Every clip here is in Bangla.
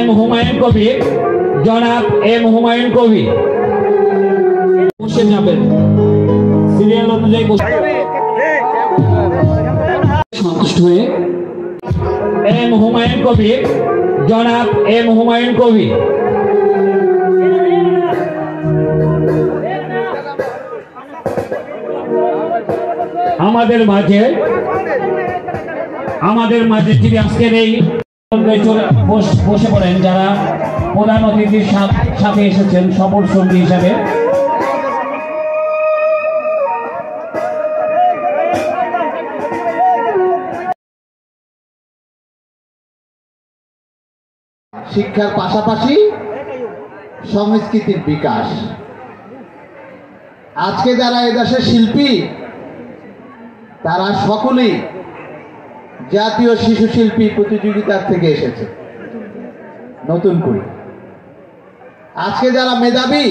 এম হুমায়ুন কবির, জনাব এম হুমায়ুন কবির বসে যাবেন সিরিয়াল অনুযায়ী। সন্তুষ্ট হয়ে এম হুমায়ুন কবির, জনাব এম হুমায়ুন কবির। আমাদের মাঝে যিনি আজকের এই বসে পড়েন, যারা প্রধান অতিথির সাথে এসেছেন সফর সঙ্গী হিসাবে। শিক্ষার পাশাপাশি সংস্কৃতির বিকাশ। আজকে যারা এদেশের শিল্পী তারা সকলেই জাতীয় শিশু শিল্পী প্রতিযোগিতার থেকে এসেছে নতুন করে। আজকে যারা মেধাবী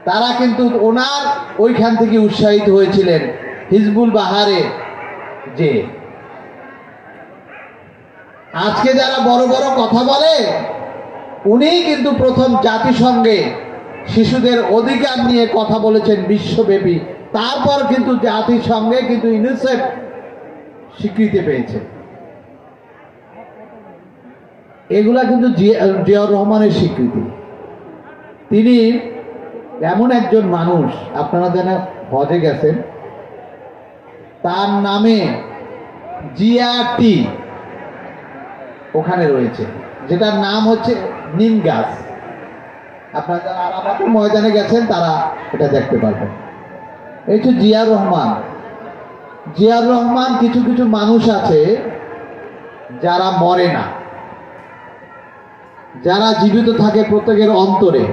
তারা কিন্তু ওনার ওইখান থেকে উৎসাহিত হয়েছিলেন হিজবুল বাহারে। যে আজকে যারা বড় বড় কথা বলে উনিই কিন্তু প্রথম জাতিসংঘে শিশুদের অধিকার নিয়ে কথা বলেছেন বিশ্বব্যাপী। তারপর কিন্তু জাতিসংঘে কিন্তু ইউনিসেফ স্বীকৃতি পেয়েছে। এগুলা কিন্তু জিয়াউর রহমানের স্বীকৃতি। তিনি এমন একজন মানুষ, আপনারা যারা হজে গেছেন তার নামে জিয়াটি ওখানে রয়েছে, যেটার নাম হচ্ছে নিম গাছ। আপনারা যারা আরাফাতের ময়দানে গেছেন তারা এটা দেখতে পারবেন। এই তো জিয়াউর রহমান। জিয়াউর রহমান, কিছু কিছু মানুষ আছে যারা মরে না, যারা জীবিত থাকে প্রত্যেকের অন্তরে।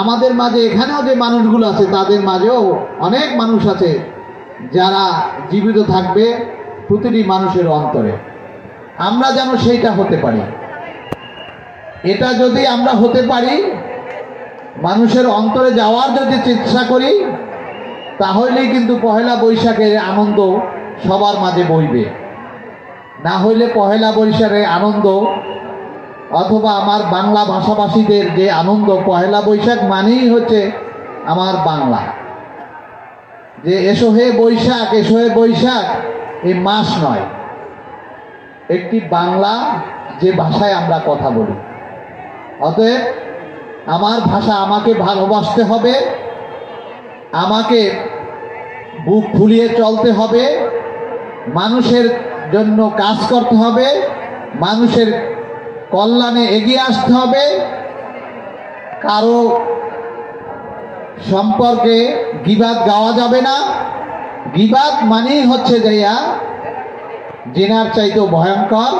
আমাদের মাঝে এখানেও যে মানুষগুলো আছে তাদের মাঝেও অনেক মানুষ আছে যারা জীবিত থাকবে প্রতিটি মানুষের অন্তরে। আমরা যেন সেইটা হতে পারি। এটা যদি আমরা হতে পারি, মানুষের অন্তরে যাওয়ার যদি চেষ্টা করি, তাহলেই কিন্তু পহেলা বৈশাখের আনন্দ সবার মাঝে বইবে। না হইলে পহেলা বৈশাখের আনন্দ অথবা আমার বাংলা ভাষাভাষীদের যে আনন্দ, পহেলা বৈশাখ মানেই হচ্ছে আমার বাংলা। যে এসো হে বৈশাখ, এসো হে বৈশাখ, এই মাস নয়, একটি বাংলা যে ভাষায় আমরা কথা বলি। অতএব আমার ভাষা আমাকে ভালোবাসতে হবে, আমাকে বুক ফুলিয়ে চলতে হবে, মানুষের জন্য কাজ করতে হবে, মানুষের কল্যাণে এগিয়ে আসতে হবে। কারো সম্পর্কে গীবাত গাওয়া যাবে না। গীবাত মানেই হচ্ছে যাইয়া জেনার চাইতেও ভয়ঙ্কর।